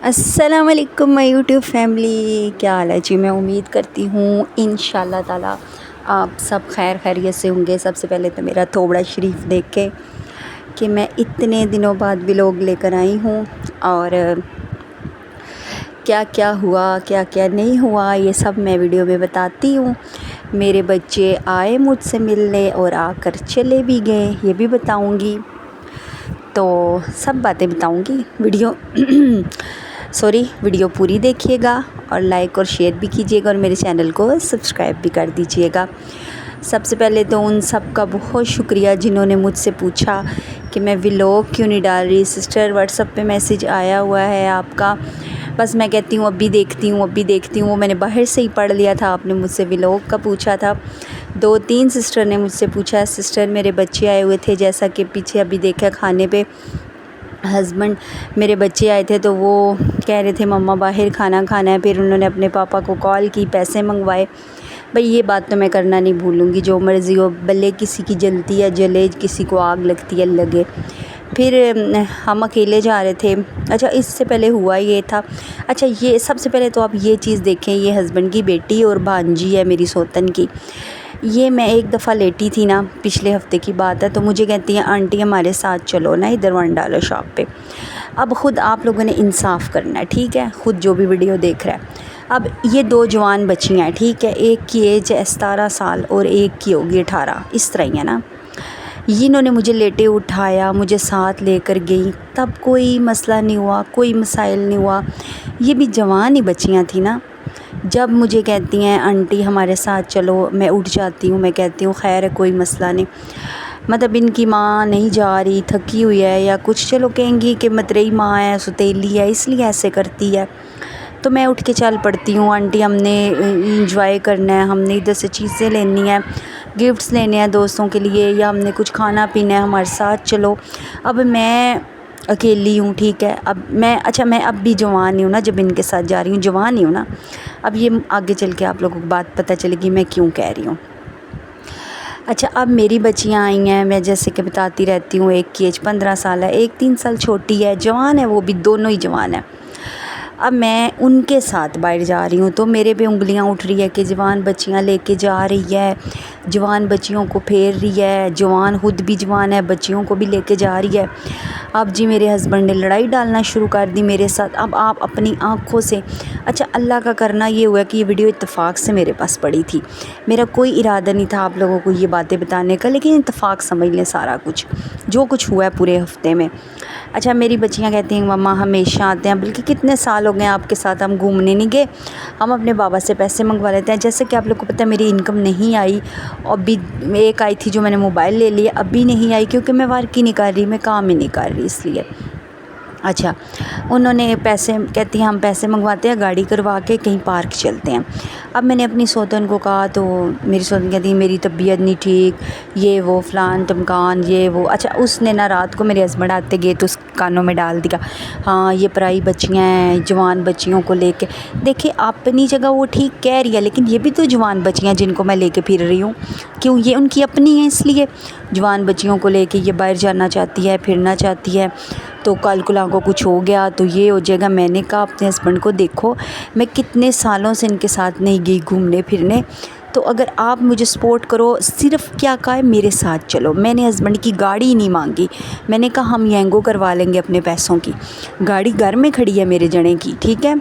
السلام علیکم مائی YouTube family, کیا حال ہے جی؟ میں امید کرتی ہوں انشاءاللہ تعالی آپ سب خیر خیریت سے ہوں گے۔ سب سے پہلے تو میرا تھوبڑا شریف دیکھ کے کہ میں اتنے دنوں بعد ولاگ لے کر آئی ہوں، اور کیا کیا ہوا کیا کیا نہیں ہوا یہ سب میں ویڈیو میں بتاتی ہوں۔ میرے بچے آئے مجھ سے ملنے اور آ کر چلے بھی گئے، یہ بھی بتاؤں گی، تو سب باتیں بتاؤں گی۔ ویڈیو پوری دیکھیے گا اور لائک اور شیئر بھی کیجیے گا، اور میرے چینل کو سبسکرائب بھی کر دیجیے گا۔ سب سے پہلے تو ان سب کا بہت شکریہ جنہوں نے مجھ سے پوچھا کہ میں ولاگ کیوں نہیں ڈال رہی سسٹر، واٹس ایپ پہ میسیج آیا ہوا ہے آپ کا، بس میں کہتی ہوں ابھی دیکھتی ہوں۔ وہ میں نے باہر سے ہی پڑھ لیا تھا، آپ نے مجھ سے ولاگ کا پوچھا تھا۔ 2-3 سسٹر نے مجھ سے پوچھا سسٹر میرے بچے آئے ہوئے تھے، جیسا کہ پیچھے ابھی دیکھا کھانے پہ ہسبینڈ میرے بچے آئے تھے تو وہ کہہ رہے تھے مما باہر کھانا کھانا ہے، پھر انہوں نے اپنے پاپا کو کال کی، پیسے منگوائے۔ بھئی یہ بات تو میں کرنا نہیں بھولوں گی، جو مرضی ہو، بھلے کسی کی جلتی ہے جلے، کسی کو آگ لگتی ہے لگے۔ پھر ہم اکیلے جا رہے تھے۔ اچھا اس سے پہلے ہوا یہ تھا، اچھا یہ سب سے پہلے تو آپ یہ چیز دیکھیں، یہ ہسبینڈ کی بیٹی اور بھانجی ہے میری سوتن کی۔ یہ میں ایک دفعہ لیٹی تھی نا، پچھلے ہفتے کی بات ہے، تو مجھے کہتی ہیں آنٹی ہمارے ساتھ چلو نا ادھر ونڈالا شاپ پہ۔ اب خود آپ لوگوں نے انصاف کرنا ہے، ٹھیک ہے، خود جو بھی ویڈیو دیکھ رہا ہے۔ اب یہ 2 جوان بچیاں ہیں، ٹھیک ہے، ایک کی ایج ہے 17 سال اور ایک کی ہوگی 18، اس طرح ہی ہے نا۔ انہوں نے مجھے لیٹے اٹھایا، مجھے ساتھ لے کر گئی، تب کوئی مسئلہ نہیں ہوا، کوئی مسائل نہیں ہوا۔ یہ بھی جوان ہی بچیاں تھیں نا۔ جب مجھے کہتی ہیں آنٹی ہمارے ساتھ چلو، میں اٹھ جاتی ہوں، میں کہتی ہوں خیر ہے کوئی مسئلہ نہیں، مطلب ان کی ماں نہیں جا رہی، تھکی ہوئی ہے یا کچھ، چلو کہیں گی کہ متریئی ماں ہے، ستیلی ہے، اس لیے ایسے کرتی ہے، تو میں اٹھ کے چل پڑتی ہوں۔ آنٹی ہم نے انجوائے کرنا ہے، ہم نے ادھر سے چیزیں لینی ہیں، گفٹس لینے ہیں دوستوں کے لیے، یا ہم نے کچھ کھانا پینا ہے، ہمارے ساتھ چلو۔ اب میں اکیلی ہوں، ٹھیک ہے، اب میں اب بھی جوان ہی ہوں نا، جب ان کے ساتھ جا رہی ہوں جوان ہی ہوں نا۔ اب یہ آگے چل کے آپ لوگوں کو بات پتہ چلے گی میں کیوں کہہ رہی ہوں۔ اچھا اب میری بچیاں آئی ہیں، میں جیسے کہ بتاتی رہتی ہوں، ایک کی ایج 15 سال ہے، ایک 3 سال چھوٹی ہے، جوان ہے، وہ بھی دونوں ہی جوان ہیں۔ اب میں ان کے ساتھ باہر جا رہی ہوں تو میرے پہ انگلیاں اٹھ رہی ہے کہ جوان بچیاں لے کے جا رہی ہے، جوان بچیوں کو پھیر رہی ہے، جوان خود بھی جوان ہے، بچیوں کو بھی لے کے جا رہی ہے۔ اب جی میرے ہسبینڈ نے لڑائی ڈالنا شروع کر دی میرے ساتھ۔ اب آپ اپنی آنکھوں سے، اچھا اللہ کا کرنا یہ ہوا کہ یہ ویڈیو اتفاق سے میرے پاس پڑی تھی، میرا کوئی ارادہ نہیں تھا آپ لوگوں کو یہ باتیں بتانے کا، لیکن اتفاق سمجھ لیں سارا کچھ جو کچھ ہوا ہے پورے ہفتے میں۔ اچھا میری بچیاں کہتی ہیں مما ہمیشہ آتے ہیں، بلکہ کتنے سال ہو گئے ہیں آپ کے ساتھ، ہم گھومنے نہیں گئے، ہم اپنے بابا سے پیسے منگوا لیتے ہیں۔ جیسے کہ آپ لوگ کو پتہ ہے میری انکم نہیں آئی، ابھی ایک آئی تھی جو میں نے موبائل لے لیا، ابھی نہیں آئی کیونکہ میں ورک ہی نہیں کر رہی، میں کام ہی نہیں کر رہی، اس لیے۔ اچھا انہوں نے پیسے، کہتی ہیں ہم پیسے منگواتے ہیں، گاڑی کروا کے کہیں پارک چلتے ہیں۔ اب میں نے اپنی سوتن کو کہا تو میری سوتن کہتی ہے میری طبیعت نہیں ٹھیک، یہ وہ فلان ٹمکان یہ وہ۔ اچھا اس نے نا رات کو میرے ہسبینڈ آتے گئے تو اس کانوں میں ڈال دیا، ہاں یہ پرائی بچیاں ہیں، جوان بچیوں کو لے کے، دیکھیں اپنی جگہ وہ ٹھیک کہہ رہی ہے، لیکن یہ بھی تو جوان بچیاں جن کو میں لے کے پھر رہی ہوں، کیوں یہ ان کی اپنی ہیں، اس لیے جوان بچیوں کو لے کے یہ باہر جانا چاہتی ہے، پھرنا چاہتی ہے، تو کل کو کچھ ہو گیا تو یہ ہو جائے گا۔ میں نے کہا اپنے ہسبینڈ کو دیکھو میں کتنے سالوں سے ان کے ساتھ نہیں گئی گھومنے پھرنے، تو اگر آپ مجھے سپورٹ کرو، صرف کیا کہا ہے میرے ساتھ چلو۔ میں نے ہسبینڈ کی گاڑی نہیں مانگی، میں نے کہا ہم ینگو کروا لیں گے اپنے پیسوں کی، گاڑی گھر میں کھڑی ہے میرے جنے کی، ٹھیک ہے،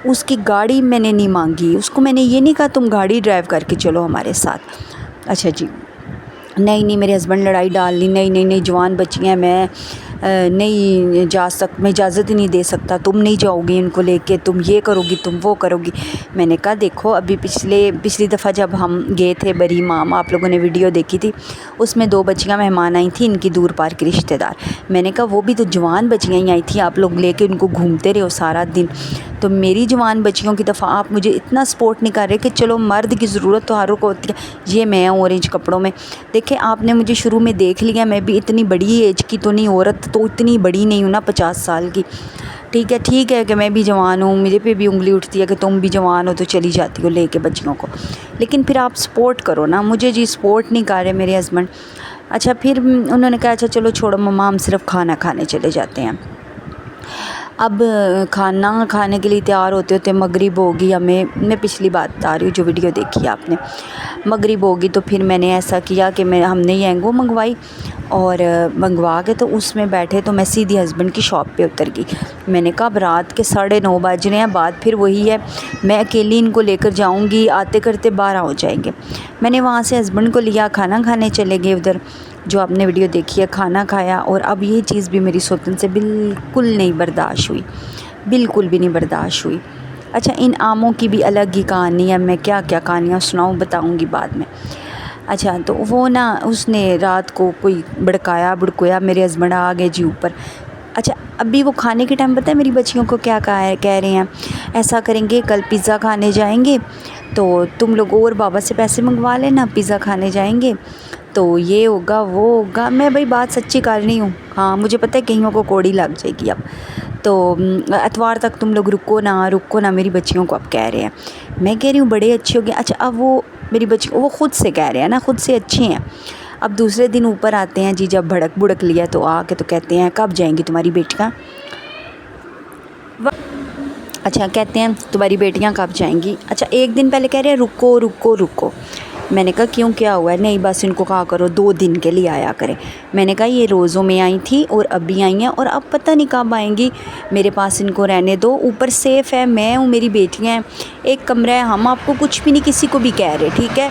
اس کی گاڑی میں نے نہیں مانگی، اس کو میں نے یہ نہیں کہا تم گاڑی ڈرائیو کر کے چلو ہمارے ساتھ۔ اچھا جی نہیں میرے ہسبینڈ لڑائی ڈال لی، نہیں جوان بچیاں میں نہیں جا میں اجازت ہی نہیں دے سکتا، تم نہیں جاؤ گی ان کو لے کے، تم یہ کرو گی، تم وہ کرو گی۔ میں نے کہا دیکھو ابھی پچھلی دفعہ جب ہم گئے تھے بری مام، آپ لوگوں نے ویڈیو دیکھی تھی، اس میں 2 بچیاں مہمان آئی تھیں ان کی دور پار کی رشتہ دار، میں نے کہا وہ بھی تو جوان بچیاں ہی آئی تھیں، آپ لوگ لے کے ان کو گھومتے رہے ہو سارا دن، تو میری جوان بچیوں کی دفعہ آپ مجھے اتنا سپورٹ نہیں کر رہے کہ چلو مرد کی ضرورت تو ہر کو ہوتی ہے، یہ میں ہوں اورنج کپڑوں میں۔ دیکھیں آپ نے مجھے شروع میں دیکھ لیا، میں بھی اتنی بڑی ایج کی تو نہیں، عورت تو اتنی بڑی نہیں ہوں نا 50 سال کی، ٹھیک ہے کہ میں بھی جوان ہوں، مجھے پہ بھی انگلی اٹھتی ہے کہ تم بھی جوان ہو تو چلی جاتی ہو لے کے بچیوں کو، لیکن پھر آپ سپورٹ کرو نا مجھے، جی سپورٹ نہیں کر رہے میرے ہسبینڈ۔ اچھا پھر انہوں نے کہا اچھا چلو چھوڑو مما ہم صرف کھانا کھانے چلے جاتے ہیں۔ اب کھانا کھانے کے لیے تیار ہوتے ہوتے مغرب ہوگی ہمیں. میں پچھلی بات بتا رہی ہوں جو ویڈیو دیکھی آپ نے. مغرب ہوگی تو پھر میں نے ایسا کیا کہ ہم نے ینگو منگوائی اور منگوا کے تو اس میں بیٹھے تو میں سیدھی ہسبینڈ کی شاپ پہ اتر گئی. میں نے کہا اب رات کے 9:30 بج رہے ہیں, بات پھر وہی ہے, میں اکیلی ان کو لے کر جاؤں گی, آتے کرتے 12 ہو جائیں گے. میں نے وہاں سے ہسبینڈ کو لیا, کھانا کھانے چلے گئے ادھر جو آپ نے ویڈیو دیکھی ہے. کھانا کھایا اور اب یہ چیز بھی میری سوتن سے بالکل نہیں برداشت ہوئی, بالکل بھی نہیں برداشت ہوئی. اچھا ان آموں کی بھی الگ ہی کہانی ہے, میں کیا کیا کہانیاں سناؤں بتاؤں گی بعد میں. اچھا تو وہ نا اس نے رات کو کوئی بڑکایا میرے ہسبینڈ آ گئے جی اوپر. اچھا ابھی وہ کھانے کے ٹائم پتہ ہے میری بچیوں کو کیا کہہ رہے ہیں, ایسا کریں گے کل پیزا کھانے جائیں گے تو تم لوگ اور بابا سے پیسے منگوا لینا, پیزا کھانے جائیں گے تو یہ ہوگا وہ ہوگا. میں بھائی بات سچی کر رہی ہوں, ہاں مجھے پتہ ہے کہیں کو کوڑی لگ جائے گی اب تو اتوار تک تم لوگ رکو نا میری بچیوں کو اب کہہ رہے ہیں. میں کہہ رہی ہوں بڑے اچھے ہو گئے. اچھا اب وہ میری بچی وہ خود سے کہہ رہے ہیں نا, خود سے اچھے ہیں. اب دوسرے دن اوپر آتے ہیں جی, جب بھڑک لیا تو آ کے تو کہتے ہیں کب جائیں گی تمہاری بیٹیاں. اچھا کہتے ہیں تمہاری بیٹیاں کب جائیں گی. اچھا ایک دن پہلے کہہ رہے ہیں رکو. میں نے کہا کیوں کیا ہوا ہے. نہیں بس ان کو کہا کرو 2 دن کے لیے آیا کریں. میں نے کہا یہ روزوں میں آئی تھی اور ابھی آئی ہیں اور اب پتہ نہیں کب آئیں گی, میرے پاس ان کو رہنے دو. اوپر سیف ہے, میں ہوں, میری بیٹیاں ہیں, ایک کمرہ ہے, ہم آپ کو کچھ بھی نہیں کسی کو بھی کہہ رہے, ٹھیک ہے.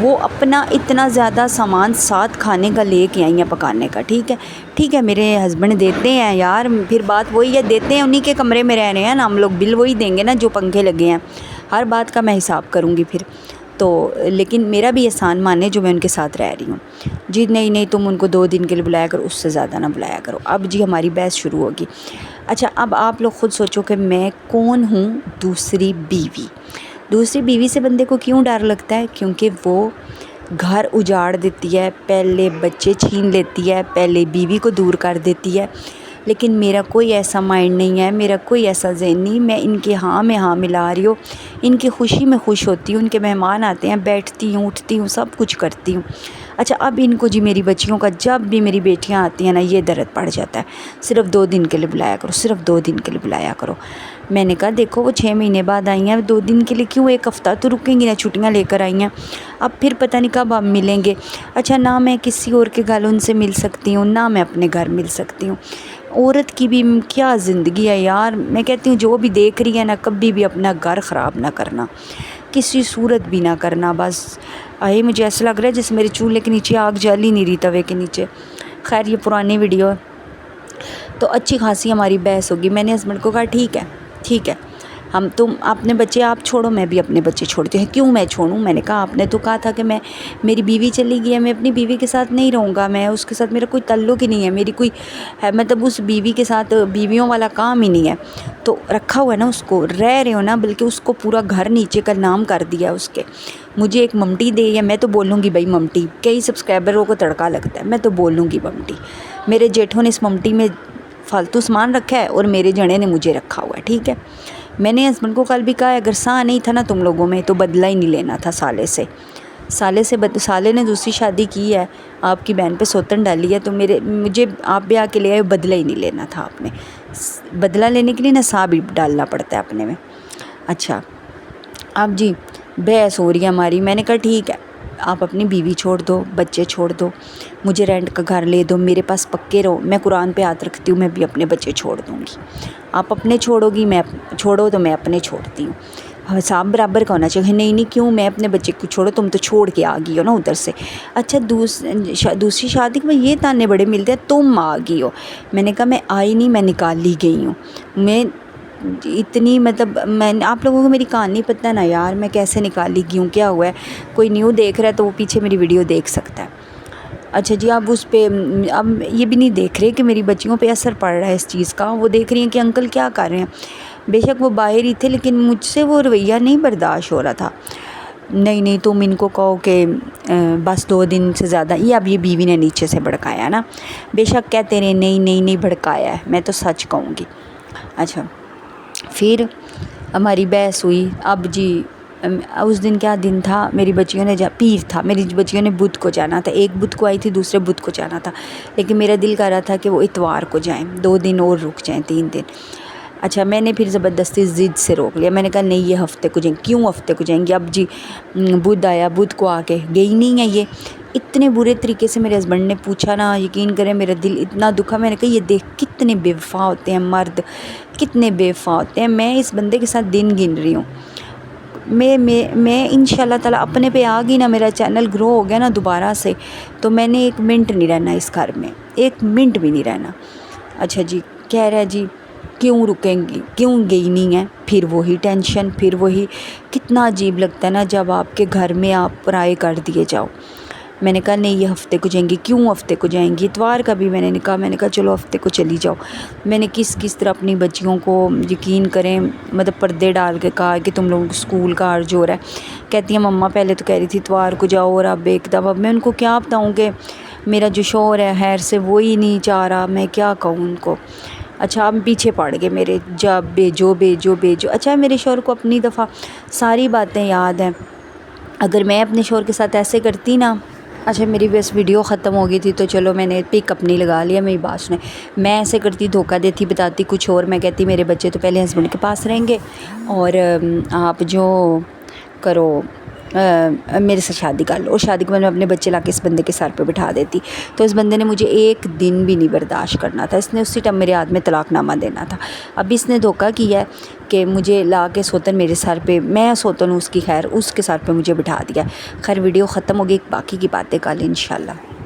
وہ اپنا اتنا زیادہ سامان ساتھ کھانے کا لے کے آئی ہیں پکانے کا, ٹھیک ہے. میرے ہسبینڈ دیتے ہیں یار, پھر بات وہی ہے, دیتے ہیں انہی کے کمرے میں رہ رہے ہیں نا, ہم لوگ بل وہی دیں گے نا جو پنکھے لگے ہیں. ہر بات کا میں حساب کروں گی پھر تو, لیکن میرا بھی احسان مانے جو میں ان کے ساتھ رہ رہی ہوں. جی نہیں تم ان کو 2 دن کے لیے بلایا کرو, اس سے زیادہ نہ بلایا کرو. اب جی ہماری بحث شروع ہوگی. اچھا اب آپ لوگ خود سوچو کہ میں کون ہوں. دوسری بیوی سے بندے کو کیوں ڈر لگتا ہے, کیونکہ وہ گھر اجاڑ دیتی ہے, پہلے بچے چھین لیتی ہے, پہلے بیوی کو دور کر دیتی ہے. لیکن میرا کوئی ایسا مائنڈ نہیں ہے, میرا کوئی ایسا ذہن نہیں. میں ان کے ہاں میں ہاں ملا رہی ہوں, ان کی خوشی میں خوش ہوتی ہوں. ان کے مہمان آتے ہیں, بیٹھتی ہوں, اٹھتی ہوں, سب کچھ کرتی ہوں. اچھا اب ان کو جی میری بچیوں کا جب بھی میری بیٹیاں آتی ہیں نا یہ درد پڑ جاتا ہے, صرف 2 دن کے لیے بلایا کرو, صرف 2 دن کے لیے بلایا کرو. میں نے کہا دیکھو وہ 6 مہینے بعد آئی ہیں, 2 دن کے لیے کیوں, 1 ہفتہ تو رکیں گی نا, چھٹیاں لے کر آئی ہیں. اب پھر پتہ نہیں کب ہم ملیں گے. اچھا نہ میں کسی اور کے گھر ان سے مل سکتی ہوں, نہ میں اپنے گھر مل سکتی ہوں. عورت کی بھی کیا زندگی ہے یار. میں کہتی ہوں جو بھی دیکھ رہی ہے نا, کبھی بھی اپنا گھر خراب نہ کرنا, کسی صورت بھی نہ کرنا. بس مجھے ایسا لگ رہا ہے جیسے میرے چولہے کے نیچے آگ جل ہی نہیں رہی, توے کے نیچے. خیر یہ پرانی ویڈیو ہے تو اچھی خاصی ہماری بحث ہوگی. میں نے ہسبینڈ کو کہا ٹھیک ہے تم اپنے بچے آپ چھوڑو, میں بھی اپنے بچے چھوڑتی ہوں. کیوں میں چھوڑوں, میں نے کہا آپ نے تو کہا تھا کہ میری بیوی چلی گئی ہے, میں اپنی بیوی کے ساتھ نہیں رہوں گا, میں اس کے ساتھ میرا کوئی تعلق ہی نہیں ہے, میری کوئی ہے مطلب اس بیوی کے ساتھ بیویوں والا کام ہی نہیں ہے. تو رکھا ہوا ہے نا, اس کو رہ رہے ہو نا, بلکہ اس کو پورا گھر نیچے کا نام کر دیا اس کے. مجھے ایک ممٹی دے, یا میں تو بولوں گی بھائی ممٹی, کئی سبسکرائبروں کو تڑکا لگتا ہے, میں تو بولوں گی ممٹی. میرے جیٹھوں نے اس ممٹی میں فالتو سامان رکھا ہے اور میرے جنے نے مجھے رکھا ہوا ہے, ٹھیک ہے. میں نے ہسبینڈ کو کل بھی کہا اگر سا نہیں تھا نا تم لوگوں میں تو بدلہ ہی نہیں لینا تھا سالے نے دوسری شادی کی ہے, آپ کی بہن پہ سوتن ڈالی ہے, تو مجھے آپ بھی آ کے لے آئے, بدلہ ہی نہیں لینا تھا آپ نے. بدلہ لینے کے لیے نا سا بھی ڈالنا پڑتا ہے اپنے میں. اچھا اب جی بحث ہو رہی ہے ہماری. میں نے کہا ٹھیک ہے آپ اپنی بیوی چھوڑ دو, بچے چھوڑ دو, مجھے رینٹ کا گھر لے دو, میرے پاس پکے رہو. میں قرآن پہ ہاتھ رکھتی ہوں, میں بھی اپنے بچے چھوڑ دوں گی. آپ اپنے چھوڑو گی, میں چھوڑو تو میں اپنے چھوڑتی ہوں. حساب برابر کا ہونا چاہیے. نہیں کیوں, میں اپنے بچے کو چھوڑو, تم تو چھوڑ کے آ گئی ہو نا ادھر سے. اچھا دوسری شادی میں یہ تانے بڑے ملتے ہیں, تم آ گئی ہو. میں نے کہا میں آئی نہیں, میں نکال لی گئی ہوں. میں اتنی مطلب آپ لوگوں کو میری کہانی پتہ ہے نا یار, میں کیسے نکال لی گئی ہوں, کیا ہوا ہے. کوئی نیو دیکھ رہا ہے تو وہ پیچھے میری ویڈیو دیکھ سکتا ہے. اچھا جی اب اس پہ اب یہ بھی نہیں دیکھ رہے کہ میری بچیوں پہ اثر پڑ رہا ہے اس چیز کا. وہ دیکھ رہی ہیں کہ انکل کیا کر رہے ہیں. بے شک وہ باہر ہی تھے, لیکن مجھ سے وہ رویہ نہیں برداشت ہو رہا تھا. نہیں تم ان کو کہو کہ بس 2 دن سے زیادہ. یہ بیوی نے نیچے سے بھڑکایا نا, بے شک کہتے رہے نہیں بھڑکایا ہے, میں تو سچ کہوں گی. اچھا پھر ہماری بحث ہوئی. اب جی اس دن کیا دن تھا, میری بچیوں نے پیر تھا, میری بچیوں نے بدھ کو جانا تھا. ایک بدھ کو آئی تھی, دوسرے بدھ کو جانا تھا, لیکن میرا دل کر رہا تھا کہ وہ اتوار کو جائیں, 2 دن اور رک جائیں, 3 دن. اچھا میں نے پھر زبردستی ضد سے روک لیا، میں نے کہا نہیں یہ ہفتے کو جائیں گے۔ کیوں ہفتے کو جائیں گے؟ اب جی بدھ آیا، بدھ کو آ کے گئی نہیں ہے یہ۔ اتنے برے طریقے سے میرے ہسبینڈ نے پوچھا نا، یقین کریں میرا دل اتنا دکھا۔ میں نے کہا یہ دیکھ کتنے بے وفا ہوتے ہیں مرد، کتنے بے وفا ہوتے ہیں۔ میں اس بندے کے ساتھ دن گن رہی ہوں، میں انشاءاللہ تعالیٰ اپنے پہ آ گئی نا، میرا چینل گرو ہو گیا نا دوبارہ سے، تو میں نے ایک منٹ نہیں رہنا اس گھر میں، ایک منٹ بھی نہیں رہنا۔ اچھا جی کہہ رہا ہے جی کیوں رکیں گی، کیوں گئی نہیں ہے؟ پھر وہی ٹینشن، پھر وہی۔ کتنا عجیب لگتا ہے نا جب آپ کے گھر میں آپ پرائے کر دیے جاؤ۔ میں نے کہا نہیں یہ ہفتے کو جائیں گی۔ کیوں ہفتے کو جائیں گی؟ اتوار کا بھی میں نے کہا چلو ہفتے کو چلی جاؤ۔ میں نے کس طرح اپنی بچیوں کو یقین کریں مطلب پردے ڈال کے کہا کہ تم لوگوں کو اسکول کا عرض ہو رہا ہے۔ کہتی ہیں مما پہلے تو کہہ رہی تھی اتوار کو جاؤ اور اب ایک دفعہ میں ان کو کیا بتاؤں کہ میرا جو شوہر ہے خیر سے وہی نہیں چاہ رہا، میں کیا کہوں ان کو۔ اچھا اب پیچھے پڑ گئے میرے، جب بھیجو۔ اچھا میرے شوہر کو اپنی دفعہ ساری باتیں یاد ہیں، اگر میں اپنے شوہر کے ساتھ ایسے کرتی نا۔ اچھا میری بس ویڈیو ختم ہو گئی تھی تو چلو میں نے پک اپ نہیں لگا لیا، میری بات سنیں۔ میں ایسے کرتی، دھوکہ دیتی، بتاتی کچھ اور، میں کہتی میرے بچے تو پہلے ہسبینڈ کے پاس رہیں گے اور آپ جو کرو میرے سے شادی کر لو، اور شادی کے بعد میں اپنے بچے لا کے اس بندے کے سر پہ بٹھا دیتی۔ تو اس بندے نے مجھے ایک دن بھی نہیں برداشت کرنا تھا، اس نے اسی ٹائم میرے ہاتھ میں طلاق نامہ دینا تھا۔ اب اس نے دھوکہ کیا ہے کہ مجھے لا کے سوتن میرے سر پہ، میں سوتن ہوں اس کی، خیر اس کے سر پہ مجھے بٹھا دیا۔ خیر ویڈیو ختم ہو گئی، باقی کی باتیں کل انشاءاللہ۔